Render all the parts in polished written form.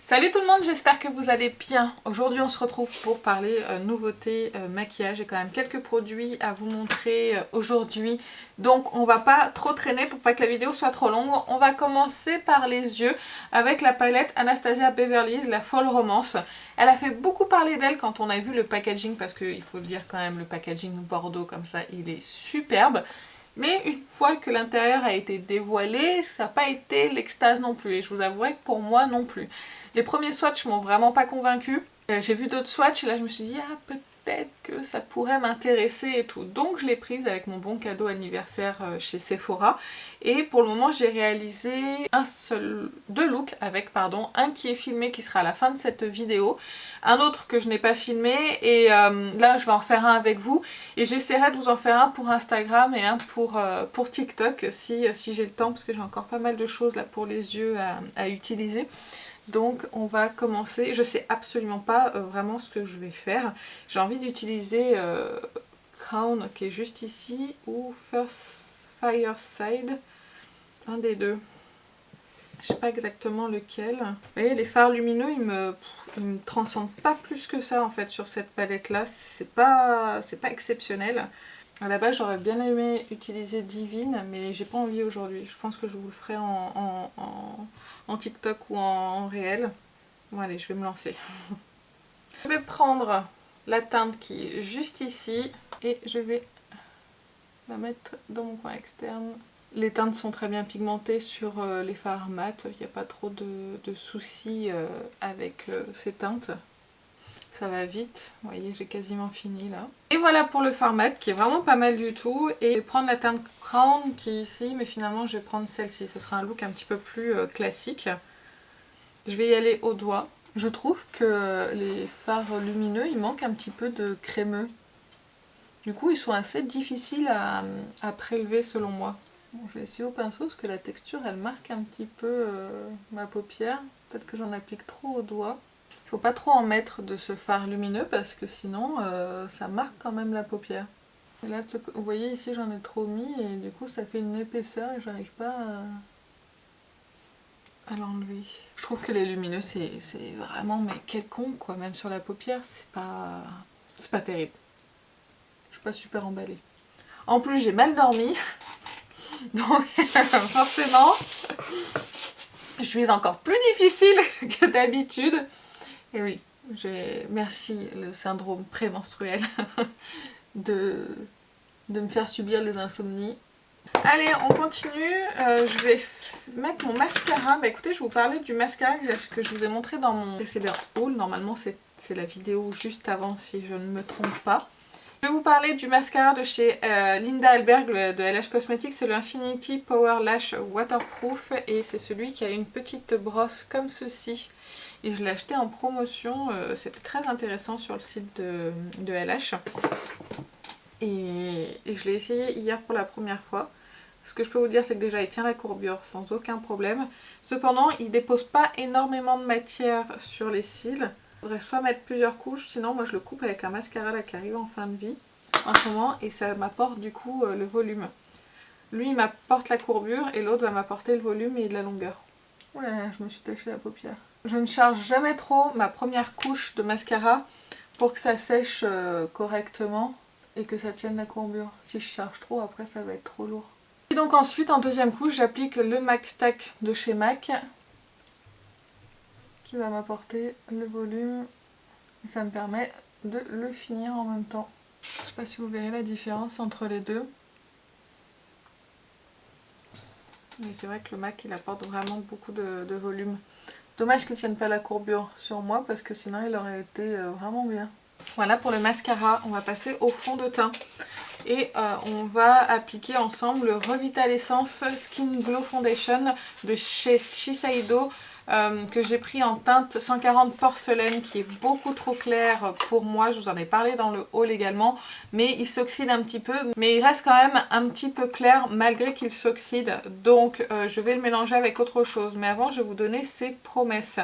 Salut tout le monde, j'espère que vous allez bien. Aujourd'hui on se retrouve pour parler nouveautés maquillage. J'ai quand même quelques produits à vous montrer aujourd'hui. Donc on va pas trop traîner pour pas que la vidéo soit trop longue. On va commencer par les yeux avec la palette Anastasia Beverly Hills, la Fall Romance. Elle a fait beaucoup parler d'elle quand on a vu le packaging parce qu'il faut le dire quand même, le packaging bordeaux comme ça, il est superbe. Mais une fois que l'intérieur a été dévoilé, ça n'a pas été l'extase non plus. Et je vous avouerai que pour moi non plus. Les premiers swatchs m'ont vraiment pas convaincue. J'ai vu d'autres swatchs et là je me suis dit ah peut-être que ça pourrait m'intéresser et tout. Donc je l'ai prise avec mon bon cadeau anniversaire chez Sephora. Et pour le moment j'ai réalisé deux looks avec un qui est filmé qui sera à la fin de cette vidéo. Un autre que je n'ai pas filmé et là je vais en faire un avec vous. Et j'essaierai de vous en faire un pour Instagram et un pour TikTok si j'ai le temps parce que j'ai encore pas mal de choses là pour les yeux à utiliser. Donc on va commencer, je sais absolument pas vraiment ce que je vais faire. J'ai envie d'utiliser Crown qui est juste ici ou First Fireside, un des deux. Je sais pas exactement lequel. Vous voyez les fards lumineux ils me transcendent pas plus que ça en fait sur cette palette là. C'est pas exceptionnel. À la base j'aurais bien aimé utiliser Divine mais j'ai pas envie aujourd'hui. Je pense que je vous le ferai en TikTok ou en réel. Bon allez, je vais me lancer. Je vais prendre la teinte qui est juste ici et je vais la mettre dans mon coin externe. Les teintes sont très bien pigmentées sur les fards mat, il n'y a pas trop de soucis avec ces teintes. Ça va vite, vous voyez j'ai quasiment fini là. Et voilà pour le fard mat qui est vraiment pas mal du tout. Et je vais prendre la teinte Crown qui est ici, mais finalement je vais prendre celle-ci. Ce sera un look un petit peu plus classique. Je vais y aller au doigt. Je trouve que les fards lumineux, il manque un petit peu de crémeux. Du coup ils sont assez difficiles à prélever selon moi. Bon, je vais essayer au pinceau parce que la texture elle marque un petit peu ma paupière. Peut-être que j'en applique trop au doigt. Il faut pas trop en mettre de ce fard lumineux parce que sinon ça marque quand même la paupière. Et là vous voyez ici j'en ai trop mis et du coup ça fait une épaisseur et j'arrive pas à l'enlever. Je trouve que les lumineux c'est vraiment mais quelconque quoi, même sur la paupière c'est pas terrible. Je suis pas super emballée. En plus j'ai mal dormi donc forcément je suis encore plus difficile que d'habitude. Et oui, merci le syndrome prémenstruel de me faire subir les insomnies. Allez, on continue. Je vais mettre mon mascara. Bah écoutez, je vais vous parler du mascara que je vous ai montré dans mon précédent haul. Normalement, c'est la vidéo juste avant si je ne me trompe pas. Je vais vous parler du mascara de chez Linda Hallberg de LH Cosmetics. C'est le Infinity Power Lash Waterproof et c'est celui qui a une petite brosse comme ceci. Et je l'ai acheté en promotion, c'était très intéressant sur le site de LH. Et je l'ai essayé hier pour la première fois. Ce que je peux vous dire c'est que déjà il tient la courbure sans aucun problème. Cependant il dépose pas énormément de matière sur les cils. Il faudrait soit mettre plusieurs couches, sinon moi je le coupe avec un mascara là qui arrive en fin de vie en ce moment. Et ça m'apporte du coup le volume. Lui il m'apporte la courbure et l'autre va m'apporter le volume et de la longueur. Oh là là, je me suis taché la paupière. Je ne charge jamais trop ma première couche de mascara pour que ça sèche correctement et que ça tienne la courbure. Si je charge trop, après ça va être trop lourd. Et donc ensuite, en deuxième couche, j'applique le MAC Stack de chez MAC qui va m'apporter le volume et ça me permet de le finir en même temps. Je ne sais pas si vous verrez la différence entre les deux. Mais c'est vrai que le MAC il apporte vraiment beaucoup de volume. Dommage qu'il ne tienne pas la courbure sur moi parce que sinon il aurait été vraiment bien. Voilà pour le mascara, on va passer au fond de teint. Et on va appliquer ensemble le Revitalescence Skin Glow Foundation de chez Shiseido que j'ai pris en teinte 140 porcelaine qui est beaucoup trop clair pour moi. Je vous en ai parlé dans le haul également, mais il s'oxyde un petit peu, mais il reste quand même un petit peu clair malgré qu'il s'oxyde. Donc je vais le mélanger avec autre chose, mais avant je vais vous donner ses promesses.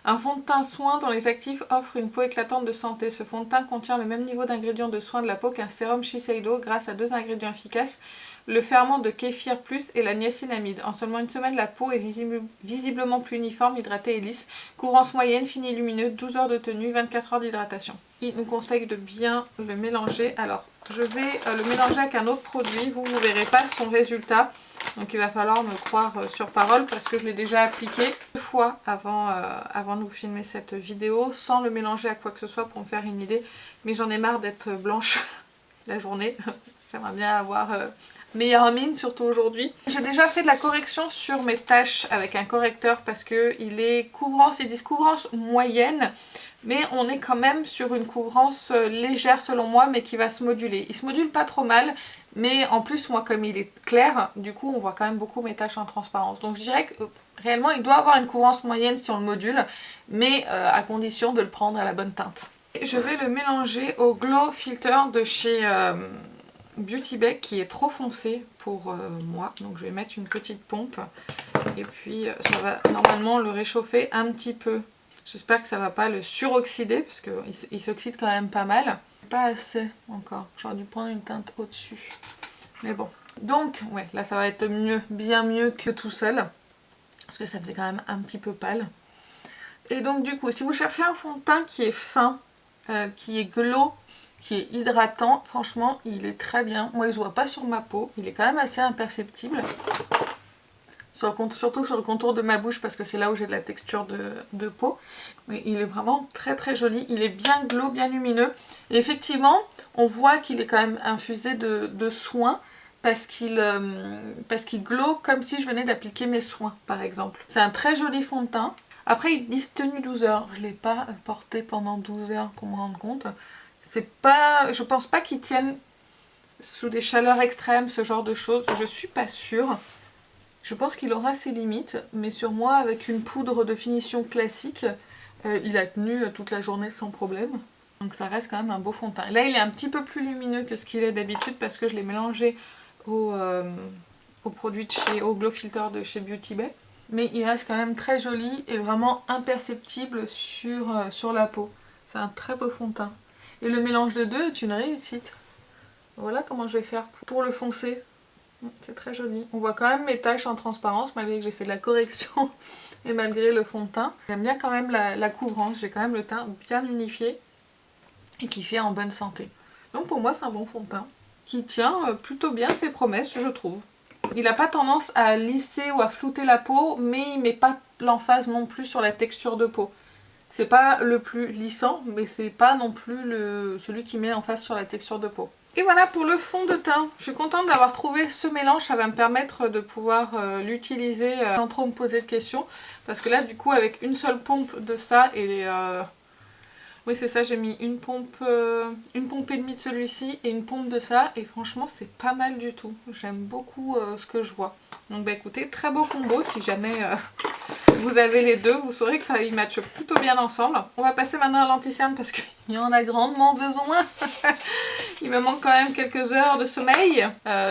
Un fond de teint soin dont les actifs offrent une peau éclatante de santé. Ce fond de teint contient le même niveau d'ingrédients de soin de la peau qu'un sérum Shiseido grâce à 2 ingrédients efficaces le ferment de kéfir plus et la niacinamide. En seulement une semaine, la peau est visiblement plus uniforme, hydratée et lisse. Couvrance moyenne, fini et lumineux, 12 heures de tenue, 24 heures d'hydratation. Il nous conseille de bien le mélanger. Alors, je vais le mélanger avec un autre produit. Vous ne verrez pas son résultat. Donc il va falloir me croire sur parole parce que je l'ai déjà appliqué 2 fois avant de vous filmer cette vidéo sans le mélanger à quoi que ce soit pour me faire une idée. Mais j'en ai marre d'être blanche la journée. J'aimerais bien avoir meilleure mine, surtout aujourd'hui. J'ai déjà fait de la correction sur mes taches avec un correcteur parce qu'il est couvrance, ils disent couvrance moyenne. Mais on est quand même sur une couvrance légère selon moi, mais qui va se moduler. Il se module pas trop mal, mais en plus, moi, comme il est clair, du coup, on voit quand même beaucoup mes taches en transparence. Donc je dirais que réellement, il doit avoir une couvrance moyenne si on le module, mais à condition de le prendre à la bonne teinte. Et je vais le mélanger au Glow Filter de chez Beauty Bay, qui est trop foncé pour moi. Donc je vais mettre une petite pompe, et puis ça va normalement le réchauffer un petit peu. J'espère que ça va pas le suroxyder parce qu'il s'oxyde quand même pas mal. Pas assez encore. J'aurais dû prendre une teinte au-dessus. Mais bon. Donc, ouais, là ça va être mieux, bien mieux que tout seul. Parce que ça faisait quand même un petit peu pâle. Et donc du coup, si vous cherchez un fond de teint qui est fin, qui est glow, qui est hydratant, franchement, il est très bien. Moi, je ne vois pas sur ma peau. Il est quand même assez imperceptible. Surtout sur le contour de ma bouche parce que c'est là où j'ai de la texture de peau. Mais il est vraiment très très joli. Il est bien glow, bien lumineux. Et effectivement, on voit qu'il est quand même infusé de soins parce qu'il glow comme si je venais d'appliquer mes soins, par exemple. C'est un très joli fond de teint. Après, ils disent tenue 12 heures. Je ne l'ai pas porté pendant 12 heures pour me rendre compte. Je pense pas qu'il tienne sous des chaleurs extrêmes, ce genre de choses. Je suis pas sûre. Je pense qu'il aura ses limites, mais sur moi, avec une poudre de finition classique, il a tenu toute la journée sans problème. Donc ça reste quand même un beau fond de teint. Là, il est un petit peu plus lumineux que ce qu'il est d'habitude parce que je l'ai mélangé au produit au Glow Filter de chez Beauty Bay. Mais il reste quand même très joli et vraiment imperceptible sur la peau. C'est un très beau fond de teint. Et le mélange de deux est une réussite. Voilà comment je vais faire pour le foncer. C'est très joli. On voit quand même mes taches en transparence malgré que j'ai fait de la correction et malgré le fond de teint. J'aime bien quand même la couvrance. J'ai quand même le teint bien unifié et qui fait en bonne santé. Donc pour moi c'est un bon fond de teint qui tient plutôt bien ses promesses, je trouve. Il n'a pas tendance à lisser ou à flouter la peau, mais il ne met pas l'emphase non plus sur la texture de peau. C'est pas le plus lissant, mais c'est pas non plus celui qui met l'emphase sur la texture de peau. Et voilà pour le fond de teint. Je suis contente d'avoir trouvé ce mélange, ça va me permettre de pouvoir l'utiliser sans trop me poser de questions. Parce que là du coup avec une seule pompe de ça et... Oui c'est ça, j'ai mis une pompe et demie de celui-ci et une pompe de ça. Et franchement c'est pas mal du tout. J'aime beaucoup ce que je vois. Donc bah écoutez, très beau combo si jamais... vous avez les deux, vous saurez que ça y matche plutôt bien ensemble. On va passer maintenant à l'anti-cerne parce qu'il y en a grandement besoin. Il me manque quand même quelques heures de sommeil.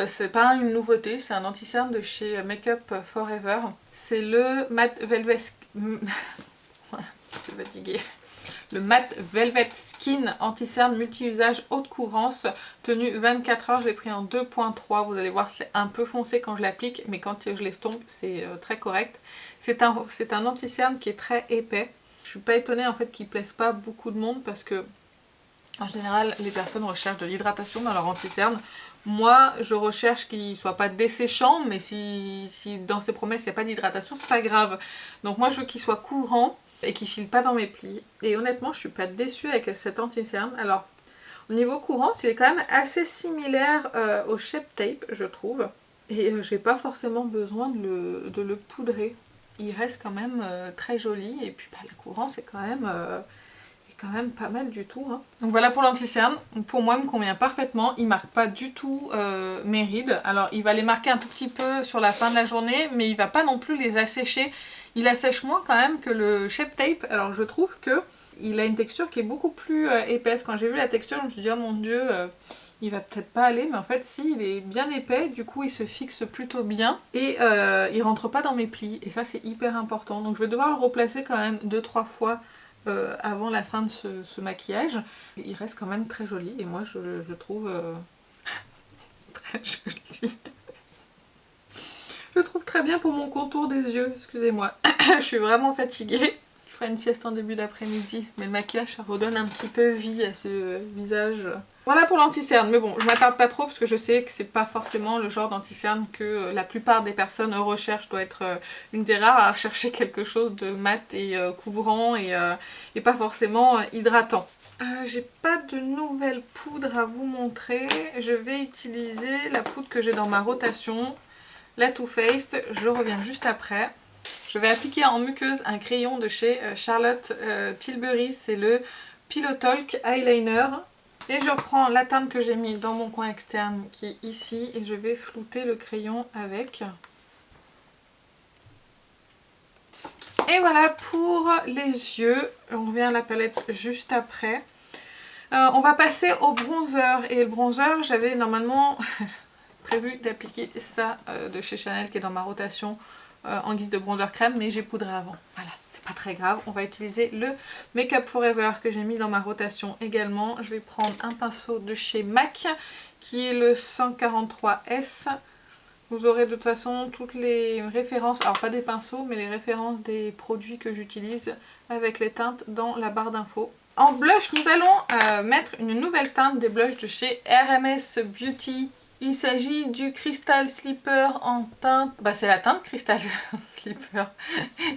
C'est pas une nouveauté, c'est un anti-cerne de chez Makeup Forever. C'est le Matte Velvet... Voilà, je suis fatiguée. Le Matte Velvet Skin anti-cerne multi-usage haute couvrance, tenue 24 heures, je l'ai pris en 2.3, vous allez voir c'est un peu foncé quand je l'applique, mais quand je l'estompe c'est très correct. C'est un anti-cerne qui est très épais. Je suis pas étonnée en fait qu'il plaise pas beaucoup de monde parce que en général les personnes recherchent de l'hydratation dans leur anti-cerne. Moi je recherche qu'il soit pas desséchant, mais si dans ses promesses il n'y a pas d'hydratation c'est pas grave. Donc moi je veux qu'il soit couvrant et qui file pas dans mes plis. Et honnêtement, je suis pas déçue avec cet anti-cerne. Alors, au niveau courance, il est quand même assez similaire au Shape Tape, je trouve. Et j'ai pas forcément besoin de le poudrer. Il reste quand même très joli. Et puis bah, la courance est quand même pas mal du tout. Hein. Donc voilà pour l'anti-cerne. Pour moi, il me convient parfaitement. Il marque pas du tout mes rides. Alors, il va les marquer un tout petit peu sur la fin de la journée, mais il va pas non plus les assécher. Il assèche moins quand même que le Shape Tape. Alors je trouve que il a une texture qui est beaucoup plus épaisse. Quand j'ai vu la texture, je me suis dit oh mon dieu, il va peut-être pas aller. Mais en fait si, il est bien épais. Du coup il se fixe plutôt bien. Et il rentre pas dans mes plis. Et ça c'est hyper important. Donc je vais devoir le replacer quand même 2-3 fois avant la fin de ce maquillage. Il reste quand même très joli. Et moi je le trouve très joli. très bien pour mon contour des yeux, excusez-moi. Je suis vraiment fatiguée. Je ferai une sieste en début d'après-midi. Mais le maquillage, ça redonne un petit peu vie à ce visage. Voilà pour l'anti-cerne. Mais bon, je m'attarde pas trop parce que je sais que c'est pas forcément le genre d'anti-cerne que la plupart des personnes recherchent. Je dois être une des rares à rechercher quelque chose de mat et couvrant et pas forcément hydratant. J'ai pas de nouvelle poudre à vous montrer. Je vais utiliser la poudre que j'ai dans ma rotation. La Too Faced, je reviens juste après. Je vais appliquer en muqueuse un crayon de chez Charlotte Tilbury, c'est le Pillow Talk Eyeliner. Et je reprends la teinte que j'ai mis dans mon coin externe qui est ici et je vais flouter le crayon avec. Et voilà pour les yeux. On revient à la palette juste après. On va passer au bronzer. Et le bronzer, j'avais normalement prévu d'appliquer ça de chez Chanel qui est dans ma rotation en guise de bronzer crème, mais j'ai poudré avant. Voilà, c'est pas très grave. On va utiliser le Make Up Forever que j'ai mis dans ma rotation également. Je vais prendre un pinceau de chez MAC qui est le 143S. Vous aurez de toute façon toutes les références, alors pas des pinceaux, mais les références des produits que j'utilise avec les teintes dans la barre d'infos. En blush, nous allons mettre une nouvelle teinte des blushs de chez RMS Beauty. Il s'agit du Crystal Slipper en teinte... Bah c'est la teinte Crystal Slipper.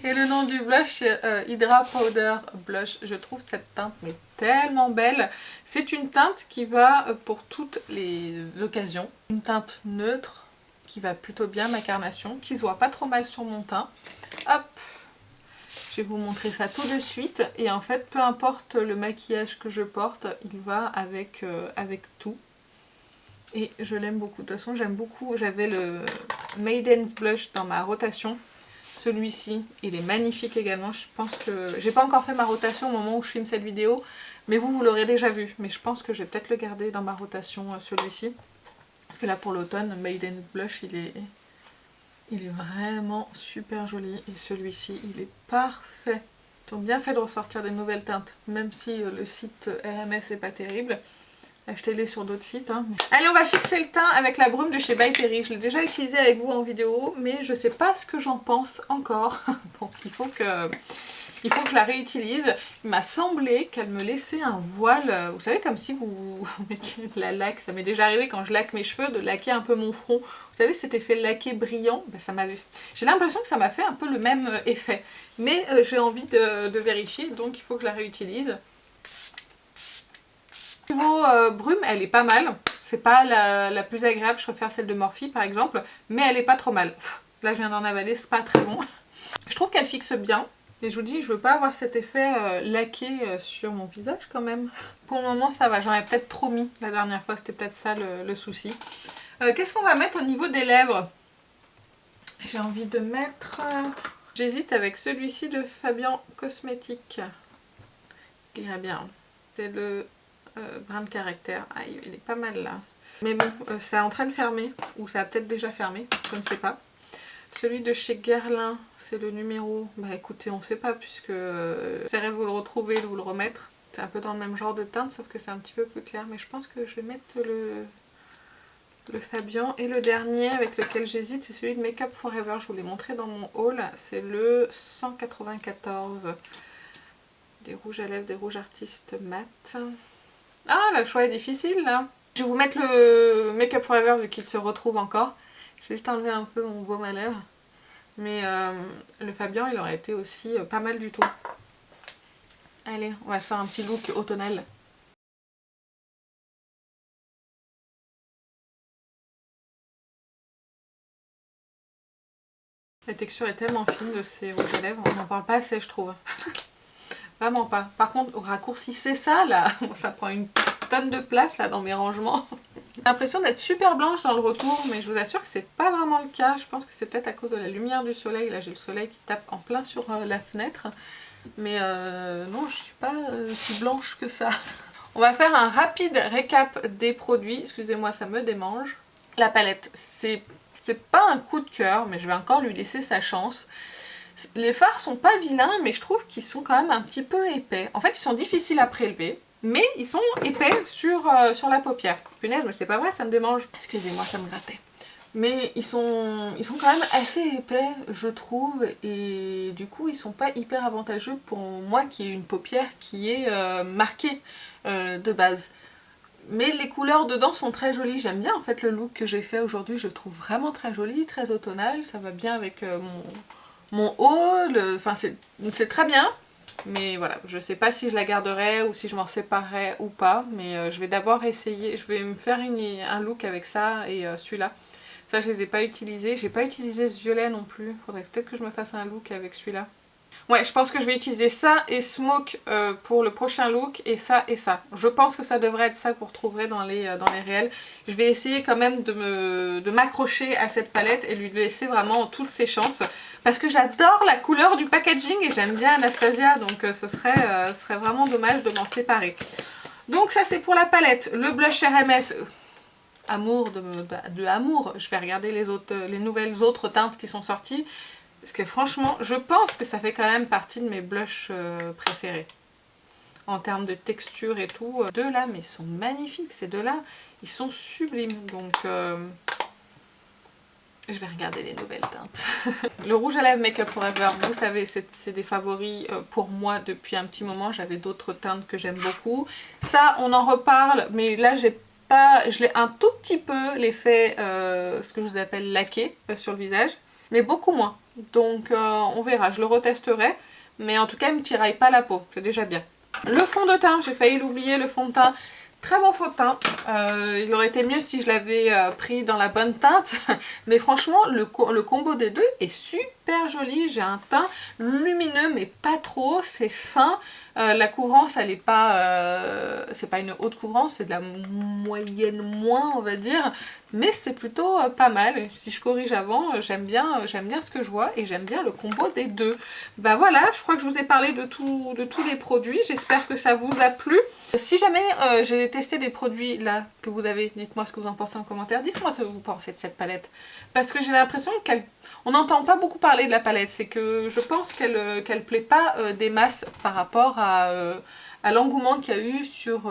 Et le nom du blush c'est Hydra Powder Blush. Je trouve cette teinte mais tellement belle. C'est une teinte qui va pour toutes les occasions. Une teinte neutre qui va plutôt bien ma carnation, qui se voit pas trop mal sur mon teint. Hop! Je vais vous montrer ça tout de suite. Et en fait, peu importe le maquillage que je porte, il va avec tout. Et je l'aime beaucoup. De toute façon, j'aime beaucoup. J'avais le Maiden's Blush dans ma rotation. Celui-ci, il est magnifique également. Je pense que... J'ai pas encore fait ma rotation au moment où je filme cette vidéo. Mais vous l'aurez déjà vu. Mais je pense que je vais peut-être le garder dans ma rotation, celui-ci. Parce que là, pour l'automne, Maiden's Blush, il est vraiment super joli. Et celui-ci, il est parfait. Ils ont bien fait de ressortir des nouvelles teintes. Même si le site RMS n'est pas terrible. Achetez-les sur d'autres sites. Hein. Allez, on va fixer le teint avec la brume de chez By Terry. Je l'ai déjà utilisé avec vous en vidéo, mais je sais pas ce que j'en pense encore. Donc il faut que je la réutilise. Il m'a semblé qu'elle me laissait un voile. Vous savez, comme si vous mettiez de la laque. Ça m'est déjà arrivé quand je laque mes cheveux de laquer un peu mon front. Vous savez, cet effet laqué brillant. Ben, j'ai l'impression que ça m'a fait un peu le même effet. Mais j'ai envie de vérifier, donc il faut que je la réutilise. Niveau brume, elle est pas mal. C'est pas la plus agréable, je préfère celle de Morphe par exemple, mais elle est pas trop mal. Là je viens d'en avaler, c'est pas très bon. Je trouve qu'elle fixe bien, mais je vous dis, je veux pas avoir cet effet laqué sur mon visage quand même. Pour le moment ça va, j'en ai peut-être trop mis la dernière fois, c'était peut-être ça le souci. Qu'est-ce qu'on va mettre au niveau des lèvres? J'ai envie de mettre... J'hésite avec celui-ci de Fabian Cosmétiques. Il irait bien. C'est le... brin de caractère. Ah, il est pas mal là. Mais bon, c'est en train de fermer. Ou ça a peut-être déjà fermé. Je ne sais pas. Celui de chez Guerlain, c'est le numéro... Bah écoutez, on ne sait pas puisque... J'essaierai de vous le retrouver, de vous le remettre. C'est un peu dans le même genre de teinte, sauf que c'est un petit peu plus clair. Mais je pense que je vais mettre le Fabian. Et le dernier avec lequel j'hésite, c'est celui de Make Up Forever. Je vous l'ai montré dans mon haul. C'est le 194. Des rouges à lèvres, des rouges artistes mat. Ah, le choix est difficile là. Je vais vous mettre le Make Up Forever vu qu'il se retrouve encore. J'ai juste enlevé un peu mon baume à lèvres. Mais le Fabian, il aurait été aussi pas mal du tout. Allez, on va se faire un petit look automnal. La texture est tellement fine de ces rouges à lèvres, on n'en parle pas assez je trouve. Vraiment pas. Par contre, raccourcissez ça là, ça prend une tonne de place là dans mes rangements. J'ai l'impression d'être super blanche dans le retour, mais je vous assure que c'est pas vraiment le cas. Je pense que c'est peut-être à cause de la lumière du soleil. Là j'ai le soleil qui tape en plein sur la fenêtre. Mais non, je suis pas si blanche que ça. On va faire un rapide récap des produits. Excusez-moi, ça me démange. La palette, c'est pas un coup de cœur, mais je vais encore lui laisser sa chance. Les fards sont pas vilains, mais je trouve qu'ils sont quand même un petit peu épais. En fait, ils sont difficiles à prélever, mais ils sont épais sur la paupière. Punaise, mais c'est pas vrai, ça me démange. Excusez-moi, ça me grattait. Mais ils sont quand même assez épais, je trouve, et du coup ils sont pas hyper avantageux pour moi qui ai une paupière qui est marquée de base. Mais les couleurs dedans sont très jolies, j'aime bien en fait le look que j'ai fait aujourd'hui, je le trouve vraiment très joli, très automnal, ça va bien avec mon haut, enfin c'est très bien. Mais voilà, je sais pas si je la garderai ou si je m'en séparerai ou pas, mais je vais d'abord essayer, je vais me faire un look avec ça et celui-là. Ça je les ai pas utilisés, j'ai pas utilisé ce violet non plus, faudrait peut-être que je me fasse un look avec celui-là. Ouais, je pense que je vais utiliser ça et Smoke pour le prochain look, et ça et ça. Je pense que ça devrait être ça que vous retrouverez dans les réels. Je vais essayer quand même de m'accrocher à cette palette et lui laisser vraiment toutes ses chances. Parce que j'adore la couleur du packaging et j'aime bien Anastasia, donc ce serait vraiment dommage de m'en séparer. Donc ça c'est pour la palette. Le blush RMS... Amour de amour. Je vais regarder les nouvelles autres teintes qui sont sorties. Parce que franchement, je pense que ça fait quand même partie de mes blushs préférés. En termes de texture et tout. Deux-là, mais ils sont magnifiques. Ces deux-là, ils sont sublimes. Donc, je vais regarder les nouvelles teintes. Le rouge à lèvres Make Up Forever, vous savez, c'est des favoris pour moi depuis un petit moment. J'avais d'autres teintes que j'aime beaucoup. Ça, on en reparle, mais là, je l'ai un tout petit peu l'effet, ce que je vous appelle laqué sur le visage. Mais beaucoup moins. Donc on verra, je le retesterai. Mais en tout cas, il ne me tiraille pas la peau, c'est déjà bien. Le fond de teint, j'ai failli l'oublier, le fond de teint. Très bon fond de teint. Il aurait été mieux si je l'avais pris dans la bonne teinte. Mais franchement, le combo des deux est super joli. J'ai un teint lumineux, mais pas trop. C'est fin. La couvrance, elle est pas... c'est pas une haute couvrance, c'est de la moyenne moins, on va dire. Mais c'est plutôt pas mal. Si je corrige avant, j'aime bien ce que je vois et j'aime bien le combo des deux. Bah voilà, je crois que je vous ai parlé de tous les produits. J'espère que ça vous a plu. Si jamais j'ai testé des produits là que vous avez, dites-moi ce que vous en pensez en commentaire. Dites-moi ce que vous pensez de cette palette. Parce que j'ai l'impression qu'on n'entend pas beaucoup parler de la palette. C'est que je pense qu'elle plaît pas des masses par rapport à l'engouement qu'il y a eu sur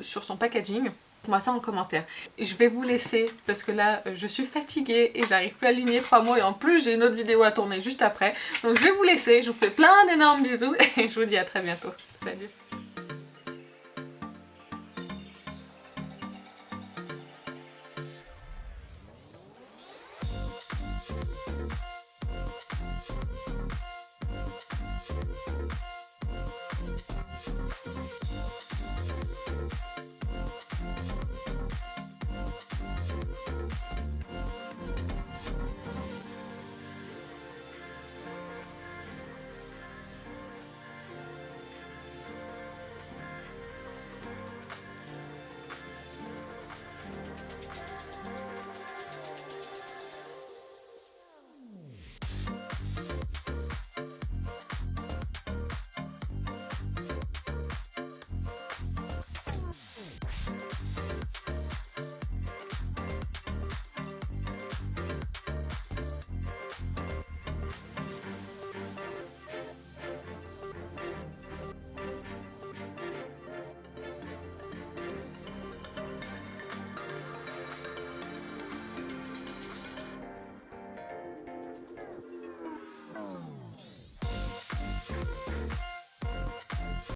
son packaging. Dites-moi ça en commentaire. Et je vais vous laisser parce que là je suis fatiguée et j'arrive plus à aligner 3 mots et en plus j'ai une autre vidéo à tourner juste après. Donc je vais vous laisser, je vous fais plein d'énormes bisous et je vous dis à très bientôt. Salut!